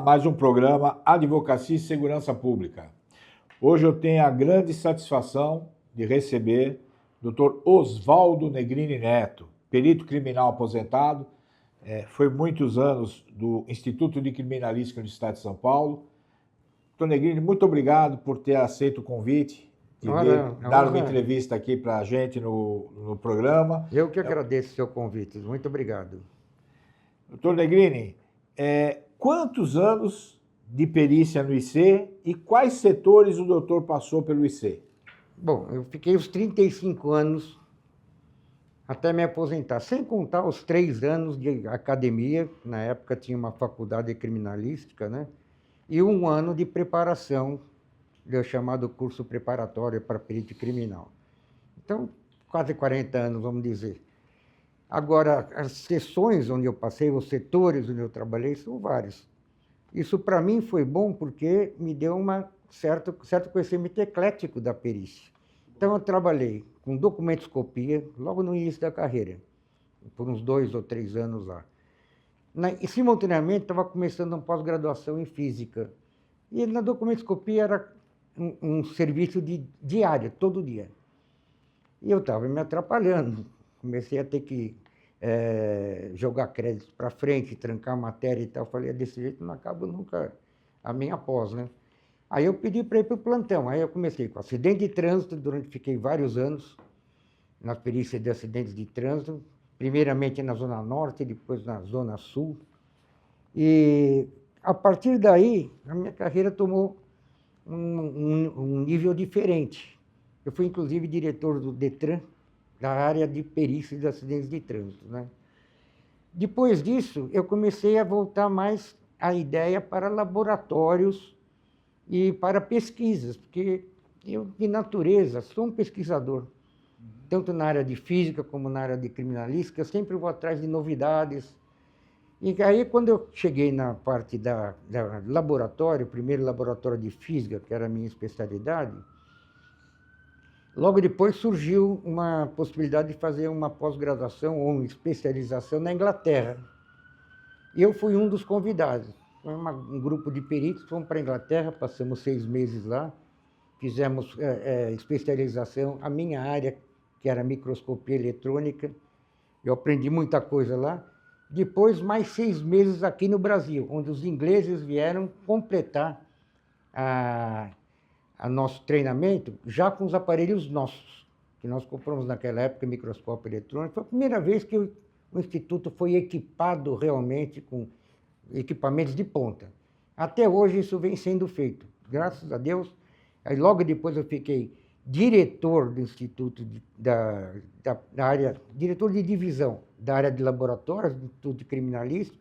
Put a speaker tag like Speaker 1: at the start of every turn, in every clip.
Speaker 1: mais um programa Advocacia e Segurança Pública. Hoje eu tenho a grande satisfação de receber o Dr. Oswaldo Negrini Neto, perito criminal aposentado, foi muitos anos do Instituto de Criminalística do Estado de São Paulo. Dr. Negrini, muito obrigado por ter aceito o convite de dar uma entrevista aqui para a gente no programa.
Speaker 2: Eu que agradeço o seu convite, muito obrigado.
Speaker 1: Dr. Negrini, quantos anos de perícia no IC e quais setores o doutor passou pelo IC?
Speaker 2: Bom, eu fiquei os 35 anos até me aposentar, sem contar os 3 anos de academia, na época tinha uma faculdade de criminalística, né? E 1 ano de preparação, chamado curso preparatório para perito criminal. Então, quase 40 anos, vamos dizer. Agora, as sessões onde eu passei, os setores onde eu trabalhei, são vários. Isso, para mim, foi bom porque me deu certo conhecimento eclético da perícia. Então, eu trabalhei com documentoscopia logo no início da carreira, por uns 2 ou 3 anos lá. E, simultaneamente, estava começando uma pós-graduação em física. E na documentoscopia era um serviço diário, todo dia. E eu estava me atrapalhando. Comecei a ter que jogar créditos para frente, trancar matéria e tal. Falei, desse jeito não acabo nunca a minha pós, né? Aí eu pedi para ir para o plantão. Aí eu comecei com acidente de trânsito, fiquei vários anos na perícia de acidentes de trânsito, primeiramente na Zona Norte, depois na Zona Sul. E a partir daí, a minha carreira tomou um nível diferente. Eu fui, inclusive, diretor do DETRAN, da área de perícia de acidentes de trânsito, né? Depois disso, eu comecei a voltar mais a ideia para laboratórios e para pesquisas, porque eu, de natureza, sou um pesquisador. Tanto na área de física como na área de criminalística, eu sempre vou atrás de novidades. E aí, quando eu cheguei na parte da laboratório, primeiro laboratório de física, que era a minha especialidade, logo depois surgiu uma possibilidade de fazer uma pós-graduação ou uma especialização na Inglaterra. E eu fui um dos convidados. Um grupo de peritos, fomos para a Inglaterra, passamos 6 meses lá, fizemos especialização. A minha área, que era microscopia eletrônica, eu aprendi muita coisa lá. Depois, mais 6 meses aqui no Brasil, onde os ingleses vieram completar a nosso treinamento já com os aparelhos nossos, que nós compramos naquela época, microscópio eletrônico. Foi a primeira vez que o Instituto foi equipado realmente com equipamentos de ponta. Até hoje isso vem sendo feito, graças a Deus. Aí logo depois eu fiquei diretor do Instituto da área, diretor de divisão da área de laboratórios, do Instituto de Criminalística,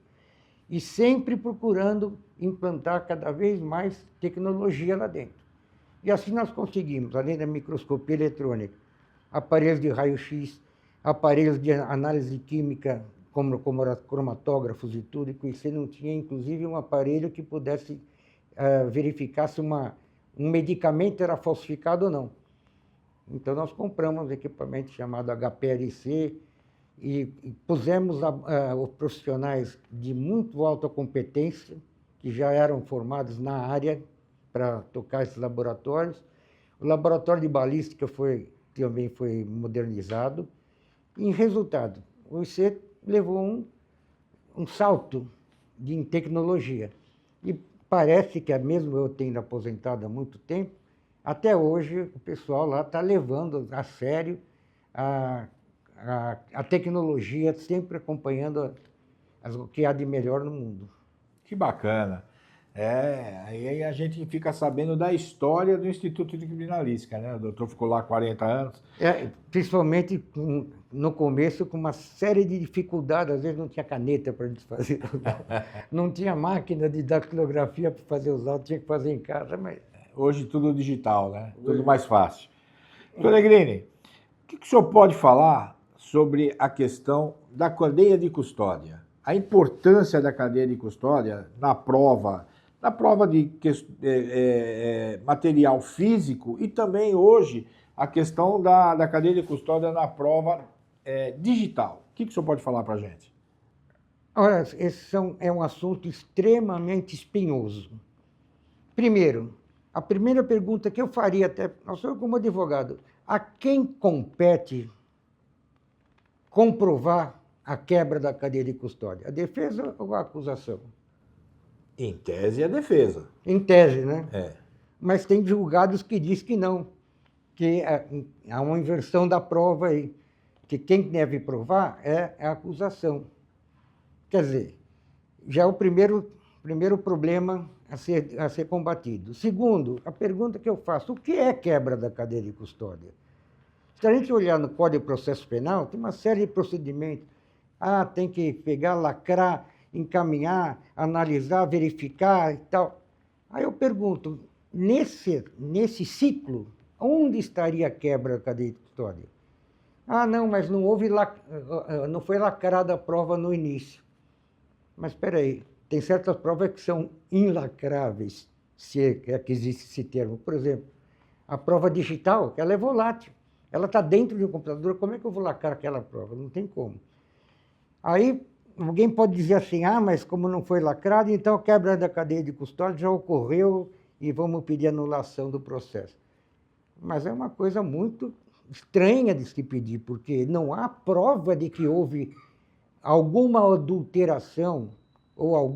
Speaker 2: e sempre procurando implantar cada vez mais tecnologia lá dentro. E assim nós conseguimos, além da microscopia eletrônica, aparelhos de raio-x, aparelhos de análise química, como cromatógrafos e tudo, e conheci, não tinha, inclusive, um aparelho que pudesse verificar se um medicamento era falsificado ou não. Então, nós compramos um equipamento chamado HPLC e pusemos os profissionais de muito alta competência, que já eram formados na área, para tocar esses laboratórios. O laboratório de balística também foi modernizado. Em resultado, o IC levou um salto em tecnologia. E parece que, mesmo eu tendo aposentado há muito tempo, até hoje o pessoal lá está levando a sério a tecnologia, sempre acompanhando o que há de melhor no mundo.
Speaker 1: Que bacana. Aí a gente fica sabendo da história do Instituto de Criminalística, né? O doutor ficou lá 40 anos.
Speaker 2: Principalmente no começo, com uma série de dificuldades. Às vezes não tinha caneta para fazer, não tinha máquina de datilografia para fazer os autos, tinha que fazer em casa. Mas
Speaker 1: hoje tudo digital, né? Tudo mais fácil. Doutor Negrini, o que o senhor pode falar sobre a questão da cadeia de custódia? A importância da cadeia de custódia na prova de material físico e também hoje a questão da cadeia de custódia na prova digital. O que o senhor pode falar para a gente?
Speaker 2: Olha, é um assunto extremamente espinhoso. Primeiro, a primeira pergunta que eu faria, até eu sou como advogado, a quem compete comprovar a quebra da cadeia de custódia? A defesa ou a acusação?
Speaker 1: Em tese, é a defesa.
Speaker 2: Em tese, né?
Speaker 1: É.
Speaker 2: Mas tem julgados que diz que não, que há uma inversão da prova aí, que quem deve provar é a acusação. Quer dizer, já é o primeiro problema a ser combatido. Segundo, a pergunta que eu faço, o que é quebra da cadeia de custódia? Se a gente olhar no Código de Processo Penal, tem uma série de procedimentos. Tem que pegar, lacrar, encaminhar, analisar, verificar e tal. Aí eu pergunto, nesse ciclo, onde estaria a quebra da cadeia de custódia? Não, mas não não foi lacrada a prova no início. Mas espera aí, tem certas provas que são inlacráveis, se é que existe esse termo. Por exemplo, a prova digital, ela é volátil. Ela está dentro de um computador, como é que eu vou lacrar aquela prova? Não tem como. Aí, alguém pode dizer assim, mas como não foi lacrado, então a quebra da cadeia de custódia já ocorreu e vamos pedir anulação do processo. Mas é uma coisa muito estranha de se pedir, porque não há prova de que houve alguma adulteração ou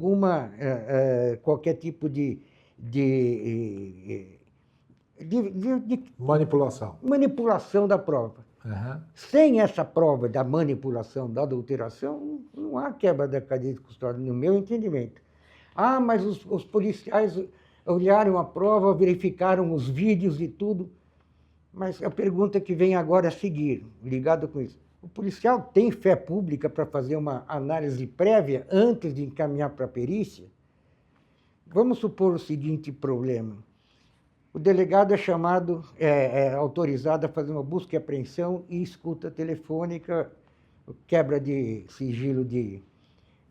Speaker 2: qualquer tipo de manipulação da prova.
Speaker 1: Uhum.
Speaker 2: Sem essa prova da manipulação, da adulteração, não há quebra da cadeia de custódia, no meu entendimento. Mas os policiais olharam a prova, verificaram os vídeos e tudo. Mas a pergunta que vem agora a seguir, ligado com isso. O policial tem fé pública para fazer uma análise prévia antes de encaminhar para a perícia? Vamos supor o seguinte problema. O delegado é autorizado a fazer uma busca e apreensão e escuta telefônica, quebra de sigilo de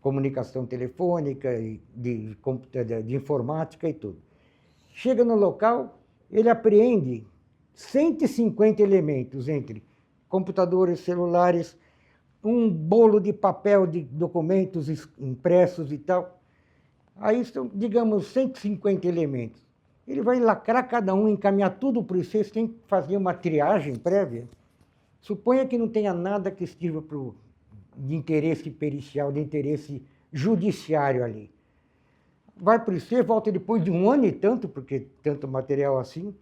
Speaker 2: comunicação telefônica, de informática e tudo. Chega no local, ele apreende 150 elementos entre computadores, celulares, um bolo de papel de documentos impressos e tal. Aí são, digamos, 150 elementos. Ele vai lacrar cada um, encaminhar tudo para vocês, tem que fazer uma triagem prévia. Suponha que não tenha nada que estiva de interesse pericial, de interesse judiciário ali. Vai para você, volta depois de 1 ano e tanto, porque tanto material assim,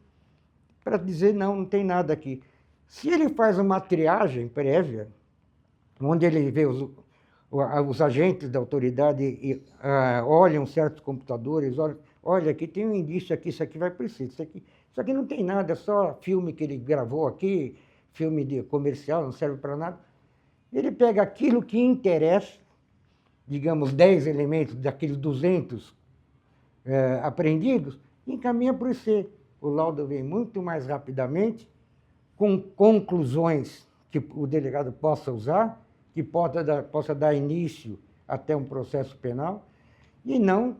Speaker 2: para dizer, não tem nada aqui. Se ele faz uma triagem prévia, onde ele vê os agentes da autoridade olham certos computadores, olha, aqui tem um indício aqui, isso aqui vai precisar, isso aqui não tem nada, é só filme que ele gravou aqui, filme comercial, não serve para nada. Ele pega aquilo que interessa, digamos, 10 elementos daqueles 200 apreendidos, e encaminha para você. O laudo vem muito mais rapidamente, com conclusões que o delegado possa usar, que possa dar início até um processo penal, e não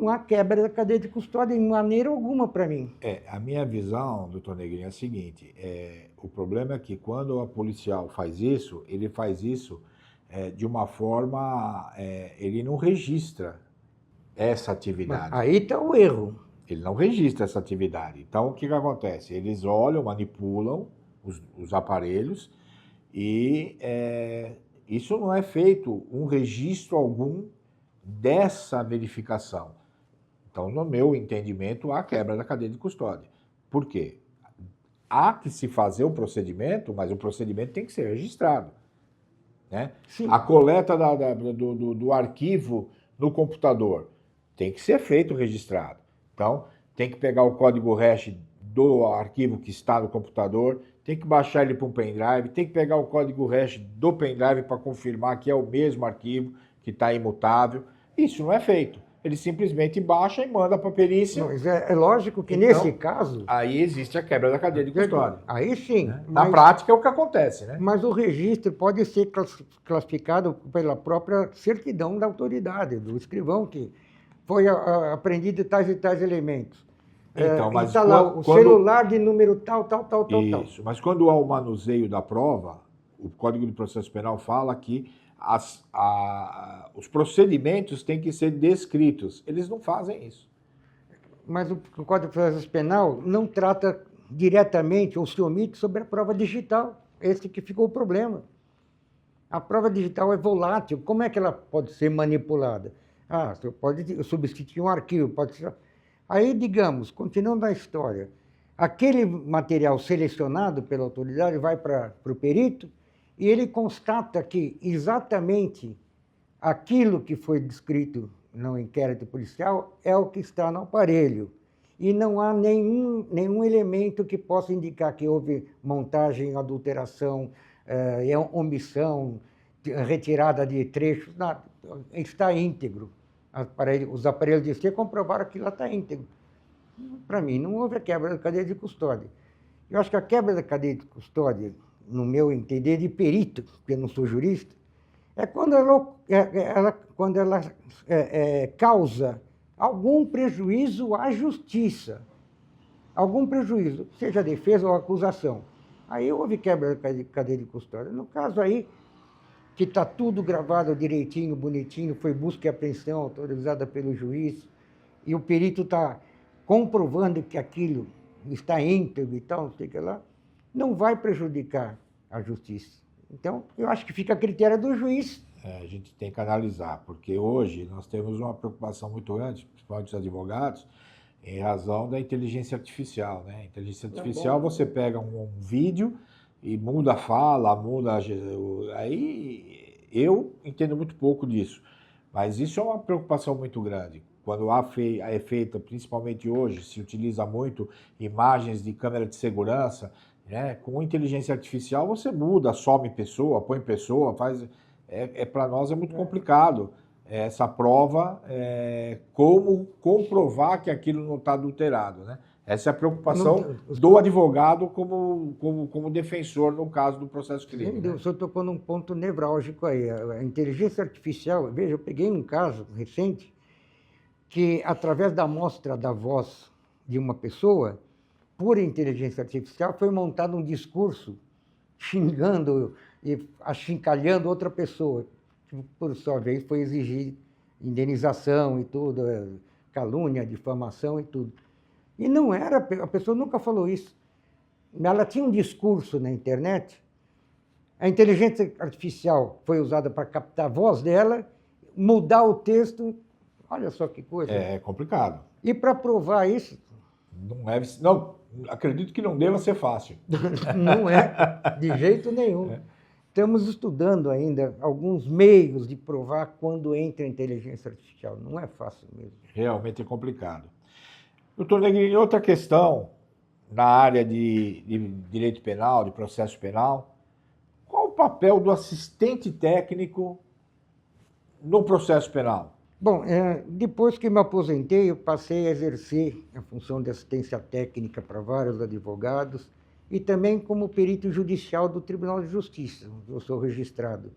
Speaker 2: há quebra da cadeia de custódia de maneira alguma para mim.
Speaker 1: A minha visão, doutor Negrinho, é a seguinte, o problema é que quando o policial faz isso, ele faz isso de uma forma, ele não registra essa atividade.
Speaker 2: Mas aí está o erro.
Speaker 1: Ele não registra essa atividade. Então, o que acontece? Eles olham, manipulam os aparelhos e isso não é feito um registro algum dessa verificação. Então, no meu entendimento, há quebra da cadeia de custódia. Por quê? Há que se fazer o procedimento, mas o procedimento tem que ser registrado. Né? A coleta do arquivo no computador tem que ser feito registrado. Então, tem que pegar o código hash do arquivo que está no computador, tem que baixar ele para um pendrive, tem que pegar o código hash do pendrive para confirmar que é o mesmo arquivo, que está imutável. Isso não é feito. Ele simplesmente baixa e manda para a perícia.
Speaker 2: Mas é lógico que então, nesse caso...
Speaker 1: Aí existe a quebra da cadeia de custódia.
Speaker 2: Aí sim.
Speaker 1: Né? Na prática é o que acontece, né?
Speaker 2: Mas o registro pode ser classificado pela própria certidão da autoridade, do escrivão, que foi apreendido tais e tais elementos.
Speaker 1: Então, mas
Speaker 2: está lá o celular de número tal.
Speaker 1: Isso, mas quando há o manuseio da prova, o Código de Processo Penal fala que os procedimentos têm que ser descritos. Eles não fazem isso.
Speaker 2: Mas o Código de Processo Penal não trata diretamente ou se omite sobre a prova digital. Esse que ficou o problema. A prova digital é volátil. Como é que ela pode ser manipulada? Você pode substituir um arquivo, pode ser... Aí, digamos, continuando a história, aquele material selecionado pela autoridade vai para o perito e ele constata que exatamente aquilo que foi descrito no inquérito policial é o que está no aparelho. E não há nenhum elemento que possa indicar que houve montagem, adulteração, omissão, retirada de trechos, nada. Está íntegro. Os aparelhos de C comprovaram que lá está íntegro. Para mim, não houve a quebra da cadeia de custódia. Eu acho que a quebra da cadeia de custódia, no meu entender de perito, porque eu não sou jurista, é quando ela causa algum prejuízo à justiça. Algum prejuízo, seja a defesa ou a acusação. Aí houve quebra da cadeia de custódia. No caso aí, que está tudo gravado direitinho, bonitinho, foi busca e apreensão autorizada pelo juiz, e o perito está comprovando que aquilo está íntegro e tal, não sei o que lá, não vai prejudicar a justiça. Então, eu acho que fica a critério do juiz.
Speaker 1: A gente tem que analisar, porque hoje nós temos uma preocupação muito grande, principalmente os advogados, em razão da inteligência artificial, né? Inteligência artificial, você pega um vídeo e muda a fala, Aí eu entendo muito pouco disso, mas isso é uma preocupação muito grande. Quando é feita, principalmente hoje, se utiliza muito imagens de câmera de segurança, né? Com inteligência artificial você muda, some pessoa, põe pessoa, faz... para nós é muito complicado essa prova, como comprovar que aquilo não está adulterado, né? Essa é a preocupação do advogado como defensor no caso do processo crime. Né?
Speaker 2: O senhor tocou num ponto nevrálgico aí. A inteligência artificial, veja, eu peguei um caso recente que, através da amostra da voz de uma pessoa, por inteligência artificial, foi montado um discurso xingando e achincalhando outra pessoa, que, por sua vez, foi exigir indenização e tudo, calúnia, difamação e tudo. E não era, a pessoa nunca falou isso. Ela tinha um discurso na internet, a inteligência artificial foi usada para captar a voz dela, mudar o texto, olha só que coisa.
Speaker 1: É complicado.
Speaker 2: E para provar isso...
Speaker 1: Não, acredito que não deva ser fácil.
Speaker 2: Não é, de jeito nenhum. Estamos estudando ainda alguns meios de provar quando entra a inteligência artificial. Não é fácil mesmo.
Speaker 1: Realmente é complicado. Doutor Negrini, outra questão na área de direito penal, de processo penal, qual o papel do assistente técnico no processo penal?
Speaker 2: Bom, depois que me aposentei, eu passei a exercer a função de assistência técnica para vários advogados e também como perito judicial do Tribunal de Justiça, onde eu sou registrado.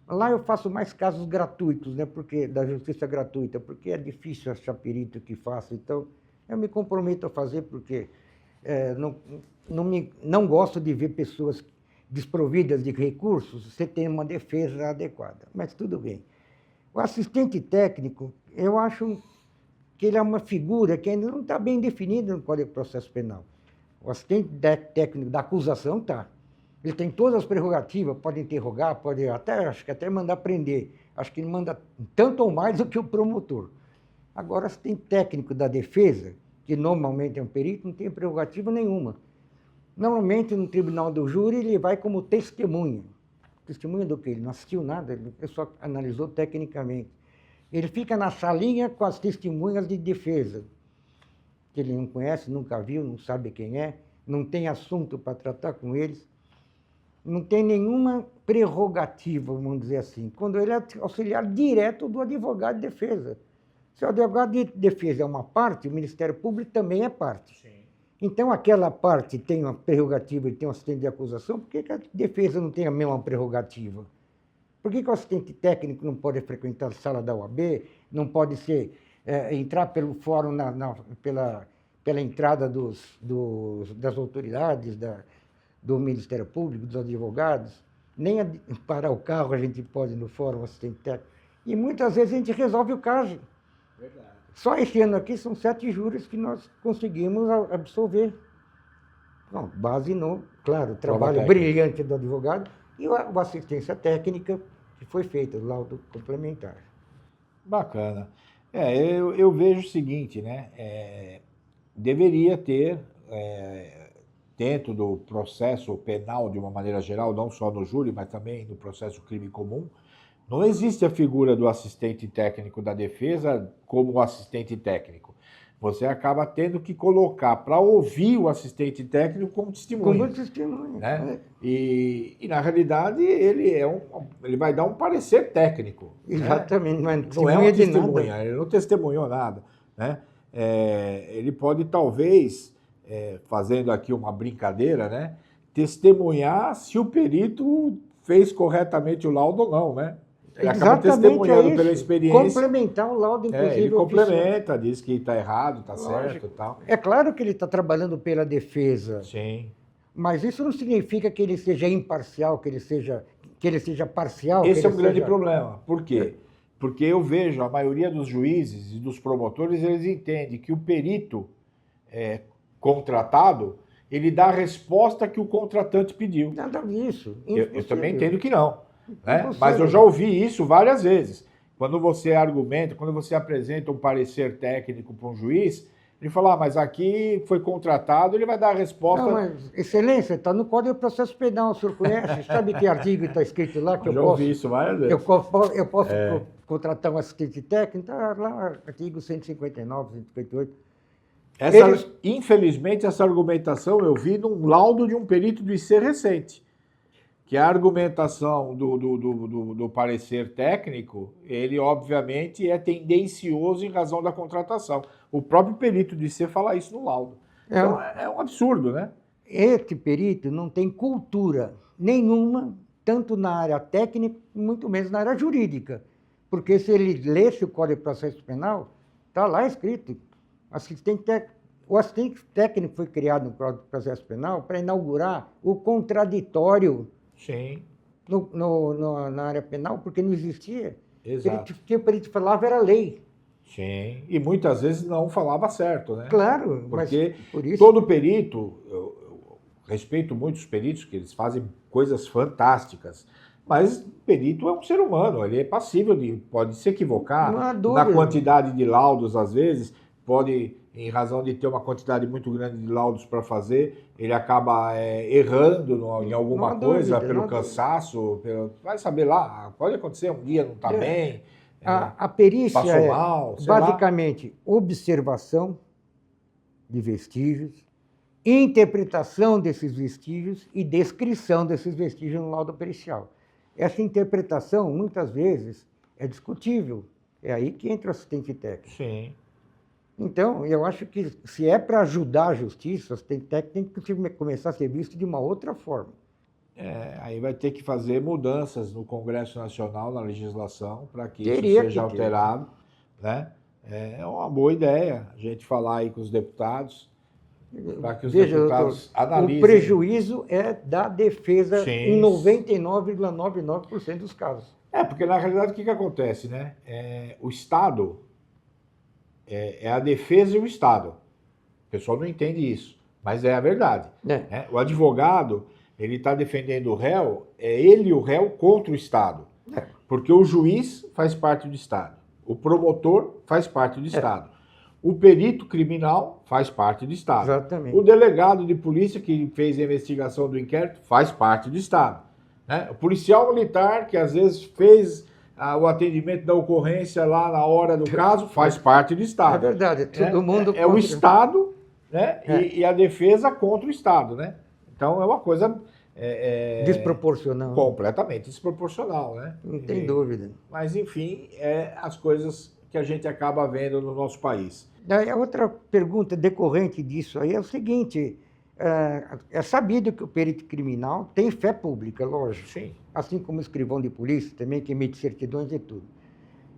Speaker 2: Lá eu faço mais casos gratuitos, né, da justiça gratuita, porque é difícil achar perito que faça, então eu me comprometo a fazer porque não gosto de ver pessoas desprovidas de recursos, você tem uma defesa adequada, mas tudo bem. O assistente técnico, eu acho que ele é uma figura que ainda não está bem definida no Código de Processo Penal. O assistente técnico da acusação está. Ele tem todas as prerrogativas, pode interrogar, acho que até mandar prender. Acho que ele manda tanto ou mais do que o promotor. Agora, o assistente técnico da defesa, que normalmente é um perito, não tem prerrogativa nenhuma. Normalmente, no tribunal do júri, ele vai como testemunha. Testemunha do quê? Ele não assistiu nada, ele só analisou tecnicamente. Ele fica na salinha com as testemunhas de defesa, que ele não conhece, nunca viu, não sabe quem é, não tem assunto para tratar com eles, não tem nenhuma prerrogativa, vamos dizer assim, quando ele é auxiliar direto do advogado de defesa. Se o advogado de defesa é uma parte, o Ministério Público também é parte. Sim. Então, aquela parte tem uma prerrogativa e tem um assistente de acusação, por que a defesa não tem a mesma prerrogativa? Por que o assistente técnico não pode frequentar a sala da OAB, não pode entrar pelo fórum, pela entrada das autoridades, do Ministério Público, dos advogados? nem parar o carro a gente pode no fórum assistente técnico. E muitas vezes a gente resolve o caso.
Speaker 1: Verdade.
Speaker 2: Só esse ano aqui são 7 júris que nós conseguimos absolver. Bom, base no, claro, o trabalho brilhante do advogado e a assistência técnica que foi feita, o laudo complementar.
Speaker 1: Bacana. Eu vejo o seguinte, né? Deveria ter, dentro do processo penal, de uma maneira geral, não só no júri, mas também no processo crime comum, não existe a figura do assistente técnico da defesa como assistente técnico. Você acaba tendo que colocar para ouvir o assistente técnico como testemunha.
Speaker 2: Como testemunha.
Speaker 1: Né? E na realidade, ele vai dar um parecer técnico.
Speaker 2: Exatamente,
Speaker 1: né?
Speaker 2: não é uma testemunha,
Speaker 1: ele não testemunhou nada. Né? Ele pode, talvez, fazendo aqui uma brincadeira, né? Testemunhar se o perito fez corretamente o laudo ou não, né? Ele acaba testemunhando pela experiência.
Speaker 2: Complementar o laudo, inclusive.
Speaker 1: Ele complementa, diz que está errado, está certo e tal.
Speaker 2: É claro que ele está trabalhando pela defesa.
Speaker 1: Sim.
Speaker 2: Mas isso não significa que ele seja imparcial, que ele seja parcial.
Speaker 1: Esse é um grande problema. Por quê? Porque eu vejo a maioria dos juízes e dos promotores, eles entendem que o perito contratado, ele dá a resposta que o contratante pediu.
Speaker 2: Nada disso.
Speaker 1: Eu também entendo que não. Né? Mas eu já ouvi isso várias vezes. Quando você argumenta, quando você apresenta um parecer técnico para um juiz, ele fala, mas aqui foi contratado, ele vai dar a resposta...
Speaker 2: Não, mas, excelência, está no Código de Processo Penal, o senhor conhece? Sabe que artigo está escrito lá? Que
Speaker 1: eu já ouvi isso várias vezes.
Speaker 2: Eu posso contratar um assistente técnico? Está lá, artigo 159, 158.
Speaker 1: Infelizmente, essa argumentação eu vi num laudo de um perito do IC recente. Que a argumentação do parecer técnico, ele obviamente é tendencioso em razão da contratação. O próprio perito do IC fala isso no laudo. Então é um absurdo, né?
Speaker 2: Esse perito não tem cultura nenhuma, tanto na área técnica, muito menos na área jurídica. Porque se ele lesse o Código de Processo Penal, está lá escrito, o assistente técnico foi criado no Código de Processo Penal para inaugurar o contraditório.
Speaker 1: Sim.
Speaker 2: Na área penal, porque não existia.
Speaker 1: Exato.
Speaker 2: O que o perito falava era lei.
Speaker 1: Sim, e muitas vezes não falava certo, né?
Speaker 2: Claro,
Speaker 1: porque
Speaker 2: mas por isso...
Speaker 1: todo perito, eu respeito muito os peritos, que eles fazem coisas fantásticas, mas o perito é um ser humano, ele é passível pode se equivocar na quantidade de laudos, às vezes, pode, em razão de ter uma quantidade muito grande de laudos para fazer, ele acaba errando em alguma coisa, pelo cansaço, vai saber lá, pode acontecer, um dia não está bem...
Speaker 2: A perícia
Speaker 1: passou mal,
Speaker 2: basicamente observação de vestígios, interpretação desses vestígios e descrição desses vestígios no laudo pericial. Essa interpretação, muitas vezes, é discutível. É aí que entra o assistente técnico.
Speaker 1: Sim.
Speaker 2: Então, eu acho que se é para ajudar a justiça, o assistente técnico tem que começar a ser visto de uma outra forma.
Speaker 1: Aí vai ter que fazer mudanças no Congresso Nacional, na legislação, para que isso seja alterado. Né? É uma boa ideia a gente falar aí com os deputados, para que os deputados analisem.
Speaker 2: O prejuízo é da defesa em 99,99% dos casos.
Speaker 1: Porque na realidade o que acontece, né? O Estado é a defesa e o Estado. O pessoal não entende isso, mas é a verdade. Né? O advogado... ele está defendendo o réu, ele e o réu contra o Estado. Porque o juiz faz parte do Estado, o promotor faz parte do Estado, o perito criminal faz parte do Estado,
Speaker 2: exatamente.
Speaker 1: O delegado de polícia que fez a investigação do inquérito faz parte do Estado. Né? O policial militar que às vezes fez o atendimento da ocorrência lá na hora do caso faz parte do Estado.
Speaker 2: É verdade, todo mundo...
Speaker 1: É o Estado, né? E a defesa contra o Estado, né? Então é uma coisa...
Speaker 2: desproporcional.
Speaker 1: Completamente desproporcional, né?
Speaker 2: Não tem dúvida.
Speaker 1: Mas, enfim, as coisas que a gente acaba vendo no nosso país.
Speaker 2: A outra pergunta decorrente disso aí é o seguinte, é sabido que o perito criminal tem fé pública, lógico.
Speaker 1: Sim.
Speaker 2: Assim como o escrivão de polícia também, que emite certidões e tudo.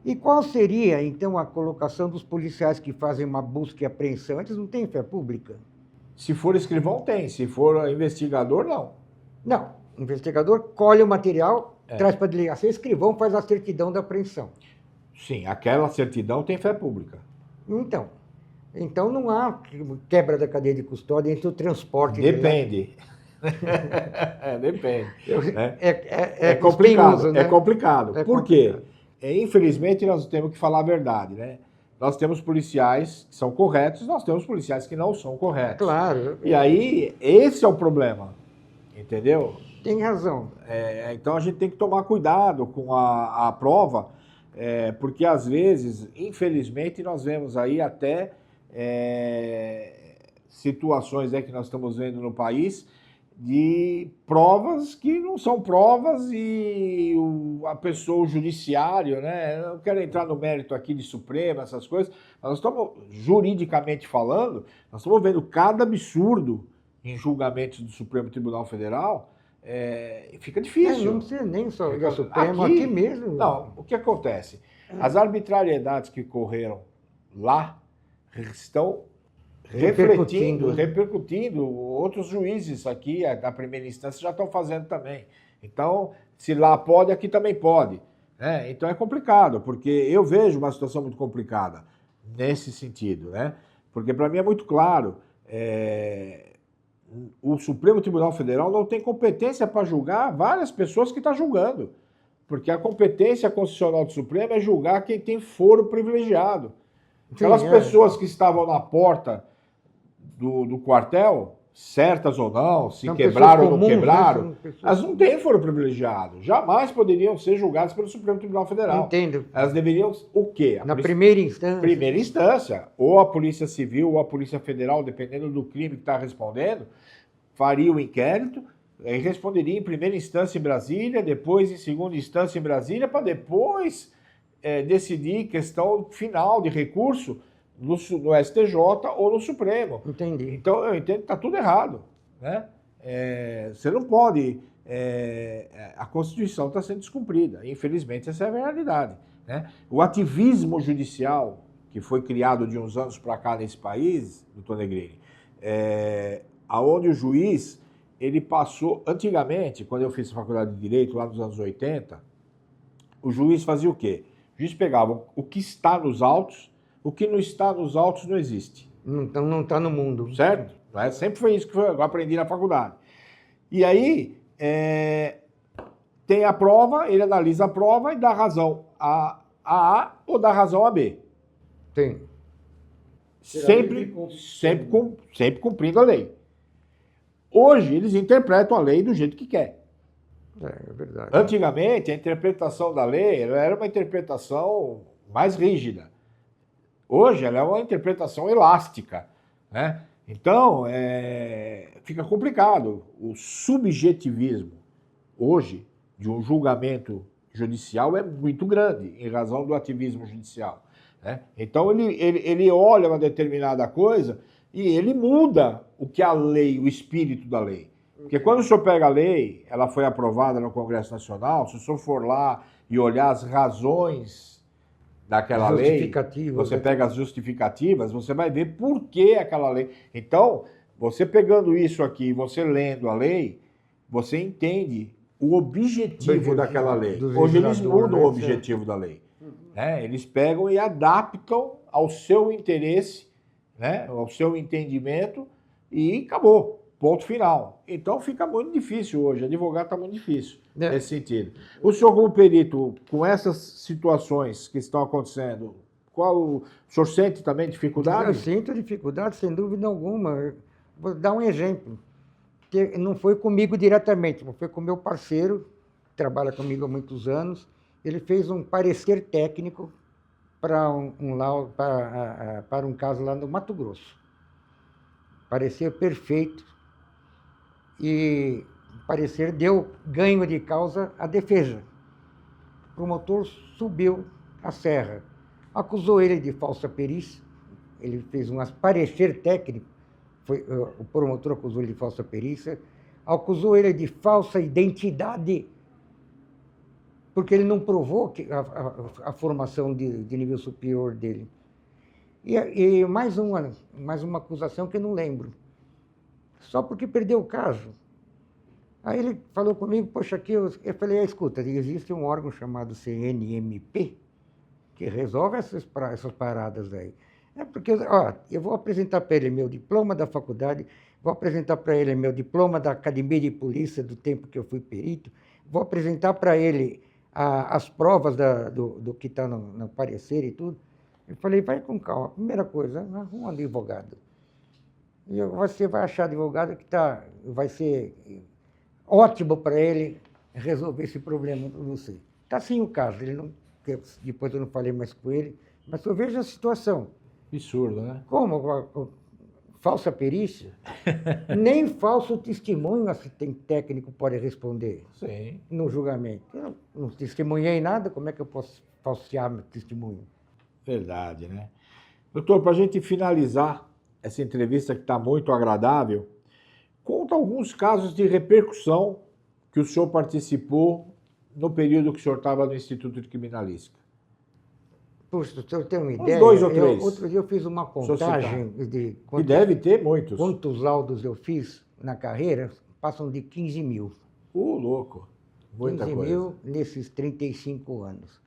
Speaker 2: E qual seria, então, a colocação dos policiais que fazem uma busca e apreensão? Eles não têm fé pública?
Speaker 1: Se for escrivão, tem. Se for investigador, não.
Speaker 2: Não. O investigador colhe o material, traz para a delegacia, o escrivão faz a certidão da apreensão.
Speaker 1: Sim, aquela certidão tem fé pública.
Speaker 2: Então não há quebra da cadeia de custódia entre o transporte
Speaker 1: Depende. Depende.
Speaker 2: É
Speaker 1: complicado.
Speaker 2: espinhoso, né?
Speaker 1: É complicado.
Speaker 2: É
Speaker 1: Por quê?
Speaker 2: complicado.
Speaker 1: Infelizmente, nós temos que falar a verdade, né? Nós temos policiais que são corretos, nós temos policiais que não são corretos.
Speaker 2: Claro.
Speaker 1: E aí, esse é o problema. Entendeu?
Speaker 2: Tem razão.
Speaker 1: Então a gente tem que tomar cuidado com a prova, porque às vezes, infelizmente, nós vemos aí até situações que nós estamos vendo no país de provas que não são provas e a pessoa, o judiciário, né? Eu não quero entrar no mérito aqui de Suprema, essas coisas, mas nós estamos, juridicamente falando, nós estamos vendo cada absurdo em julgamentos do Supremo Tribunal Federal, fica difícil.
Speaker 2: Não precisa nem só o Supremo, aqui mesmo.
Speaker 1: Não, o que acontece? As arbitrariedades que correram lá estão repercutindo. Outros juízes aqui, da primeira instância, já estão fazendo também. Então, se lá pode, aqui também pode. Né? Então é complicado, porque eu vejo uma situação muito complicada nesse sentido. Né? Porque para mim é muito claro, o Supremo Tribunal Federal não tem competência para julgar várias pessoas que está julgando. Porque a competência constitucional do Supremo é julgar quem tem foro privilegiado. Aquelas pessoas que estavam na porta do quartel, certas ou não, se são quebraram ou não quebraram, né? Elas não têm foro privilegiado. Jamais poderiam ser julgadas pelo Supremo Tribunal Federal.
Speaker 2: Entendo.
Speaker 1: Elas deveriam o quê?
Speaker 2: Na primeira instância.
Speaker 1: Primeira instância. Ou a Polícia Civil ou a Polícia Federal, dependendo do crime que está respondendo, faria o inquérito e responderia em primeira instância em Brasília, depois em segunda instância em Brasília, para depois decidir questão final de recurso no STJ ou no Supremo.
Speaker 2: Entendi.
Speaker 1: Então, eu entendo que está tudo errado. Né? Você não pode... a Constituição está sendo descumprida. Infelizmente, essa é a realidade. Né? O ativismo judicial, que foi criado de uns anos para cá nesse país, doutor Negrini, aonde o juiz, ele passou... Antigamente, quando eu fiz a faculdade de Direito, lá nos anos 80, o juiz fazia o quê? O juiz pegava o que está nos autos, o que não está nos autos não existe.
Speaker 2: Não está no mundo.
Speaker 1: Certo? Sempre foi isso que eu aprendi na faculdade. E aí, tem a prova, ele analisa a prova e dá razão a A ou dá razão a B.
Speaker 2: Tem.
Speaker 1: Sempre cumprindo a lei. Hoje, eles interpretam a lei do jeito que quer.
Speaker 2: É verdade.
Speaker 1: Antigamente, a interpretação da lei era uma interpretação mais rígida. Hoje, ela é uma interpretação elástica. Né? Então, fica complicado. O subjetivismo, hoje, de um julgamento judicial é muito grande, em razão do ativismo judicial. Né? Então, ele olha uma determinada coisa e ele muda o que a lei, o espírito da lei. Porque quando o senhor pega a lei, ela foi aprovada no Congresso Nacional, se o senhor for lá e olhar as razões daquela lei, você pega as justificativas, você vai ver por que aquela lei. Então, você pegando isso aqui, você lendo a lei, você entende o objetivo daquela lei. Hoje eles mudam o objetivo da lei. Né? Eles pegam e adaptam ao seu interesse, né? Ao seu entendimento e acabou. Ponto final. Então fica muito difícil hoje, advogar está muito difícil nesse sentido. O senhor, como perito, com essas situações que estão acontecendo, o senhor sente também dificuldade?
Speaker 2: Eu sinto dificuldade, sem dúvida alguma. Vou dar um exemplo. Que não foi comigo diretamente, mas foi com meu parceiro, que trabalha comigo há muitos anos. Ele fez um parecer técnico para um caso lá no Mato Grosso. Parecer perfeito. E o parecer deu ganho de causa à defesa. O promotor subiu a serra, acusou ele de falsa perícia, ele fez um parecer técnico, o promotor acusou ele de falsa perícia, acusou ele de falsa identidade, porque ele não provou a formação de nível superior dele. E mais uma acusação que eu não lembro. Só porque perdeu o caso. Aí ele falou comigo, poxa, aqui eu falei, escuta, existe um órgão chamado CNMP que resolve essas paradas aí. É porque, ó, eu vou apresentar para ele meu diploma da faculdade, vou apresentar para ele meu diploma da Academia de Polícia do tempo que eu fui perito, vou apresentar para ele as provas do que está no parecer e tudo. Eu falei, vai com calma. Primeira coisa, arruma um advogado. E você vai achar advogado que vai ser ótimo para ele resolver esse problema para você. Está assim o caso, ele não, depois eu não falei mais com ele, mas eu vejo a situação.
Speaker 1: Absurdo, né?
Speaker 2: Como? Falsa perícia? Nem falso testemunho assistente técnico pode responder.
Speaker 1: Sim.
Speaker 2: No julgamento. Eu não testemunhei nada, como é que eu posso falsear meu testemunho?
Speaker 1: Verdade, né? Doutor, para a gente finalizar essa entrevista que está muito agradável, conta alguns casos de repercussão que o senhor participou no período que o senhor estava no Instituto de Criminalística.
Speaker 2: Puxa, se eu tenho uma
Speaker 1: Uns
Speaker 2: ideia,
Speaker 1: 2 ou 3.
Speaker 2: outro dia eu fiz uma contagem de
Speaker 1: E deve ter muitos.
Speaker 2: quantos laudos eu fiz na carreira, passam de 15 mil.
Speaker 1: Louco. Muita
Speaker 2: 15
Speaker 1: coisa.
Speaker 2: mil nesses 35 anos.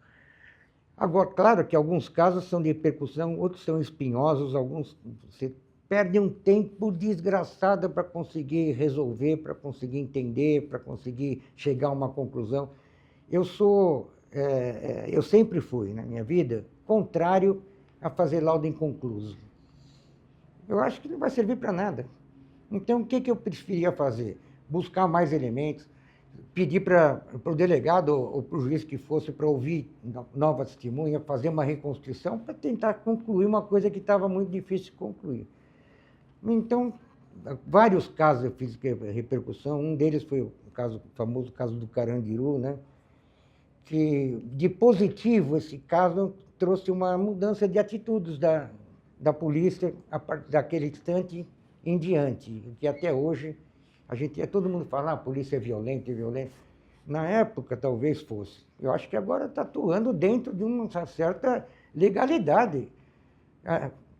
Speaker 2: Agora, claro que alguns casos são de repercussão, outros são espinhosos, alguns você perde um tempo desgraçado para conseguir resolver, para conseguir entender, para conseguir chegar a uma conclusão. Eu sempre fui, na minha vida, contrário a fazer laudo inconcluso. Eu acho que não vai servir para nada. Então, o que eu preferia fazer? Buscar mais elementos, pedir para o delegado ou para o juiz que fosse para ouvir nova testemunha, fazer uma reconstrução para tentar concluir uma coisa que estava muito difícil de concluir. Então, vários casos eu fiz repercussão, um deles foi o famoso caso do Carandiru, né? Que de positivo esse caso trouxe uma mudança de atitudes da polícia a partir daquele instante em diante, que até hoje todo mundo fala, a polícia é violenta, é violenta. Na época talvez fosse. Eu acho que agora está atuando dentro de uma certa legalidade.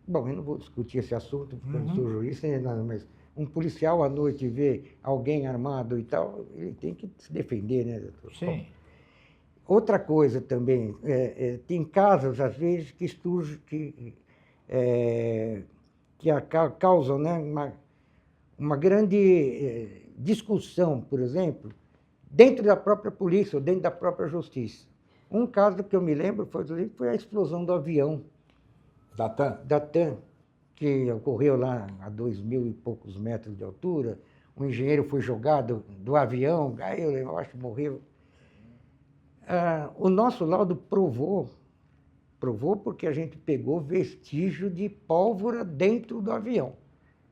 Speaker 2: Bom, eu não vou discutir esse assunto, porque eu não sou jurista, nem nada, mas um policial à noite vê alguém armado e tal, ele tem que se defender, né, doutor?
Speaker 1: Sim.
Speaker 2: Outra coisa também, tem casos, às vezes, que causam, né, uma grande discussão, por exemplo, dentro da própria polícia ou dentro da própria justiça. Um caso que eu me lembro foi a explosão do avião da TAM, que ocorreu lá a 2.000 e poucos metros de altura. O engenheiro foi jogado do avião, caiu, eu acho que morreu. O nosso laudo provou porque a gente pegou vestígio de pólvora dentro do avião.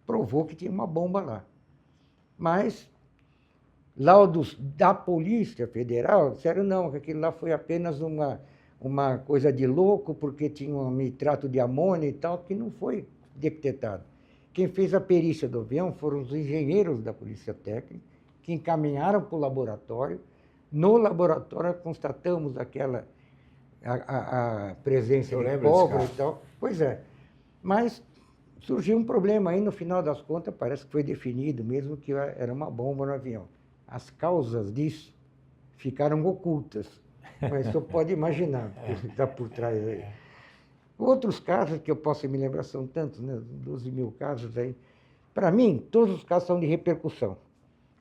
Speaker 2: Provou que tinha uma bomba lá. Mas laudos da Polícia Federal disseram não, que aquilo lá foi apenas uma coisa de louco, porque tinha um nitrato de amônia e tal, que não foi detectado. Quem fez a perícia do avião foram os engenheiros da Polícia Técnica, que encaminharam para o laboratório. No laboratório constatamos a presença de pólvora e tal. Pois é, mas surgiu um problema aí, no final das contas, parece que foi definido mesmo que era uma bomba no avião. As causas disso ficaram ocultas, mas você pode imaginar o que está por trás aí. Outros casos que eu posso me lembrar são tantos, né? 12.000 casos aí. Para mim, todos os casos são de repercussão.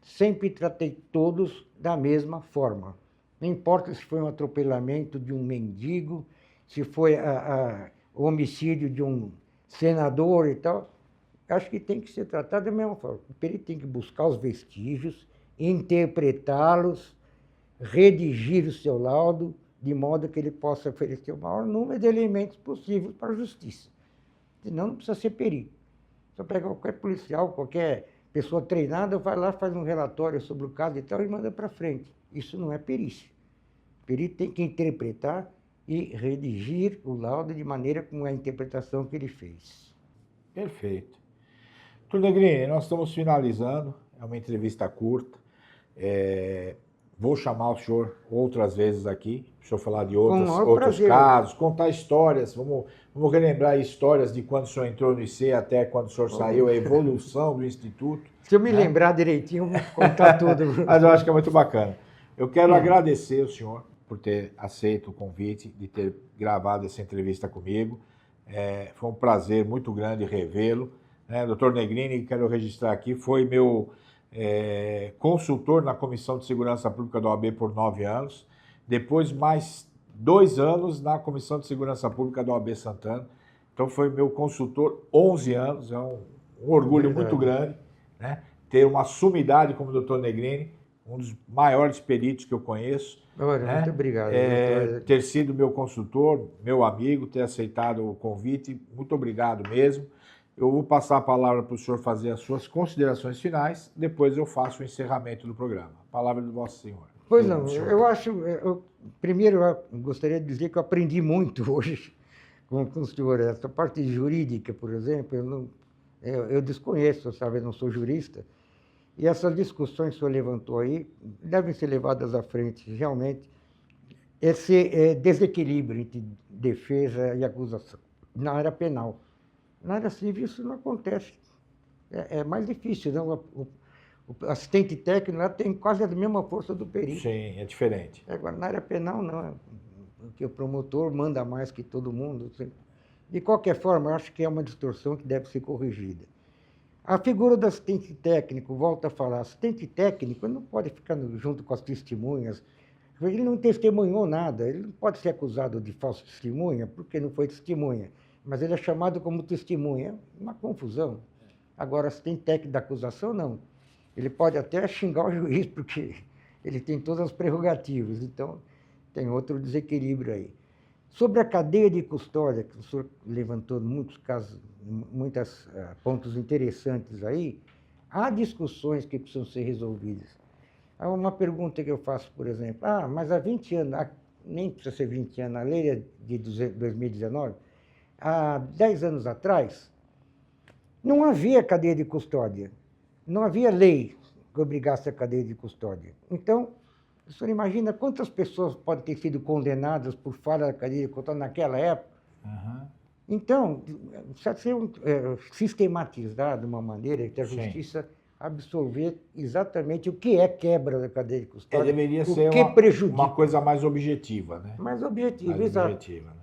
Speaker 2: Sempre tratei todos da mesma forma. Não importa se foi um atropelamento de um mendigo, se foi o homicídio de um senador e tal, acho que tem que ser tratado da mesma forma. O perito tem que buscar os vestígios, interpretá-los, redigir o seu laudo, de modo que ele possa oferecer o maior número de elementos possíveis para a justiça. Senão não precisa ser perito. Só pegar qualquer policial, qualquer pessoa treinada, vai lá, faz um relatório sobre o caso e tal e manda para frente. Isso não é perícia. O perito tem que interpretar e redigir o laudo de maneira como é a interpretação que ele fez.
Speaker 1: Perfeito. Doutor Negrini, nós estamos finalizando, é uma entrevista curta. Vou chamar o senhor outras vezes aqui, para o senhor falar de
Speaker 2: Com o
Speaker 1: outros
Speaker 2: maior prazer.
Speaker 1: casos, contar histórias, vamos relembrar histórias de quando o senhor entrou no IC até quando o senhor saiu, a evolução do Instituto.
Speaker 2: Se eu me lembrar direitinho, eu vou contar tudo.
Speaker 1: Mas eu acho que é muito bacana. Eu quero agradecer o senhor por ter aceito o convite, de ter gravado essa entrevista comigo. Foi um prazer muito grande revê-lo. Dr. Negrini, quero registrar aqui, foi meu consultor na Comissão de Segurança Pública da OAB por 9 anos, depois mais 2 anos na Comissão de Segurança Pública da OAB Santana. Então foi meu consultor 11 anos, é um orgulho muito grande, né? Ter uma sumidade como o Dr. Negrini, um dos maiores peritos que eu conheço.
Speaker 2: Olha,
Speaker 1: né?
Speaker 2: Muito obrigado.
Speaker 1: Ter sido meu consultor, meu amigo, ter aceitado o convite, muito obrigado mesmo. Eu vou passar a palavra para o senhor fazer as suas considerações finais, depois eu faço o encerramento do programa. A palavra é do vosso senhor.
Speaker 2: Pois não, eu acho... primeiro, eu gostaria de dizer que eu aprendi muito hoje com o senhor. Essa parte jurídica, por exemplo, eu desconheço, sabe? Eu não sou jurista. E essas discussões que o senhor levantou aí devem ser levadas à frente, realmente. Esse desequilíbrio entre defesa e acusação na área penal. Na área civil isso não acontece. É mais difícil, não? O assistente técnico lá tem quase a mesma força do perito.
Speaker 1: Sim, é diferente.
Speaker 2: Agora, na área penal, não. Porque o promotor manda mais que todo mundo. De qualquer forma, eu acho que é uma distorção que deve ser corrigida. A figura do assistente técnico, volta a falar, assistente técnico não pode ficar junto com as testemunhas. Ele não testemunhou nada, ele não pode ser acusado de falsa testemunha, porque não foi testemunha. Mas ele é chamado como testemunha. É uma confusão. Agora, assistente técnico da acusação, não. Ele pode até xingar o juiz, porque ele tem todas as prerrogativas. Então, tem outro desequilíbrio aí. Sobre a cadeia de custódia, que o senhor levantou muitos casos, muitos pontos interessantes aí, há discussões que precisam ser resolvidas. Há uma pergunta que eu faço, por exemplo, mas há 20 anos, nem precisa ser 20 anos, a lei é de 2019, há 10 anos atrás, não havia cadeia de custódia, não havia lei que obrigasse a cadeia de custódia. Então, o senhor imagina quantas pessoas podem ter sido condenadas por falha da cadeia de custódia naquela época?
Speaker 1: Uhum.
Speaker 2: Então, precisa ser sistematizado de uma maneira que a justiça absorver exatamente o que é quebra da cadeia de custódia,
Speaker 1: deveria ser uma coisa mais objetiva, né?
Speaker 2: Mais objetiva,
Speaker 1: mais
Speaker 2: exato.
Speaker 1: Objetiva, né?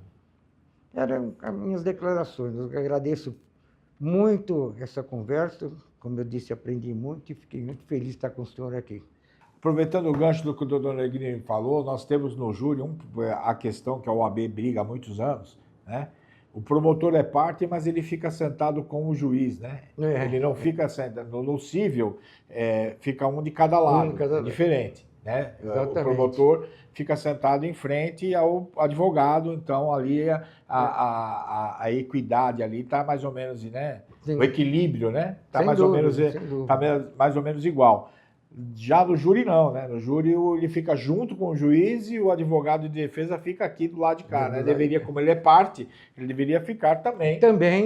Speaker 2: Eram as minhas declarações. Eu agradeço muito essa conversa. Como eu disse, aprendi muito e fiquei muito feliz de estar com o senhor aqui.
Speaker 1: Aproveitando o gancho do que o doutor Negrini falou, nós temos no júri a questão que a OAB briga há muitos anos, né? O promotor é parte, mas ele fica sentado com o juiz, né? Ele não fica sentado. No cível, fica um de cada lado, diferente, né?
Speaker 2: Exatamente.
Speaker 1: O promotor fica sentado em frente ao advogado, então ali a equidade ali está mais ou menos, né?
Speaker 2: Sim.
Speaker 1: O equilíbrio, né? Está
Speaker 2: mais
Speaker 1: ou menos igual. Já no júri não, né? No júri ele fica junto com o juiz e o advogado de defesa fica aqui do lado de cá, né? Deveria, como ele é parte, ele deveria ficar também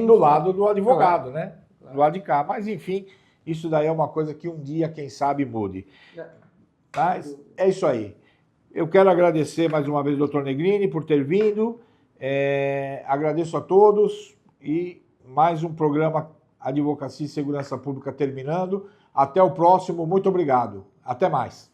Speaker 1: do lado do advogado, né? Do lado de cá. Mas enfim, isso daí é uma coisa que um dia, quem sabe, mude. Mas é isso aí. Eu quero agradecer mais uma vez ao Dr. Negrini por ter vindo. Agradeço a todos e mais um programa Advocacia e Segurança Pública terminando. Até o próximo. Muito obrigado. Até mais.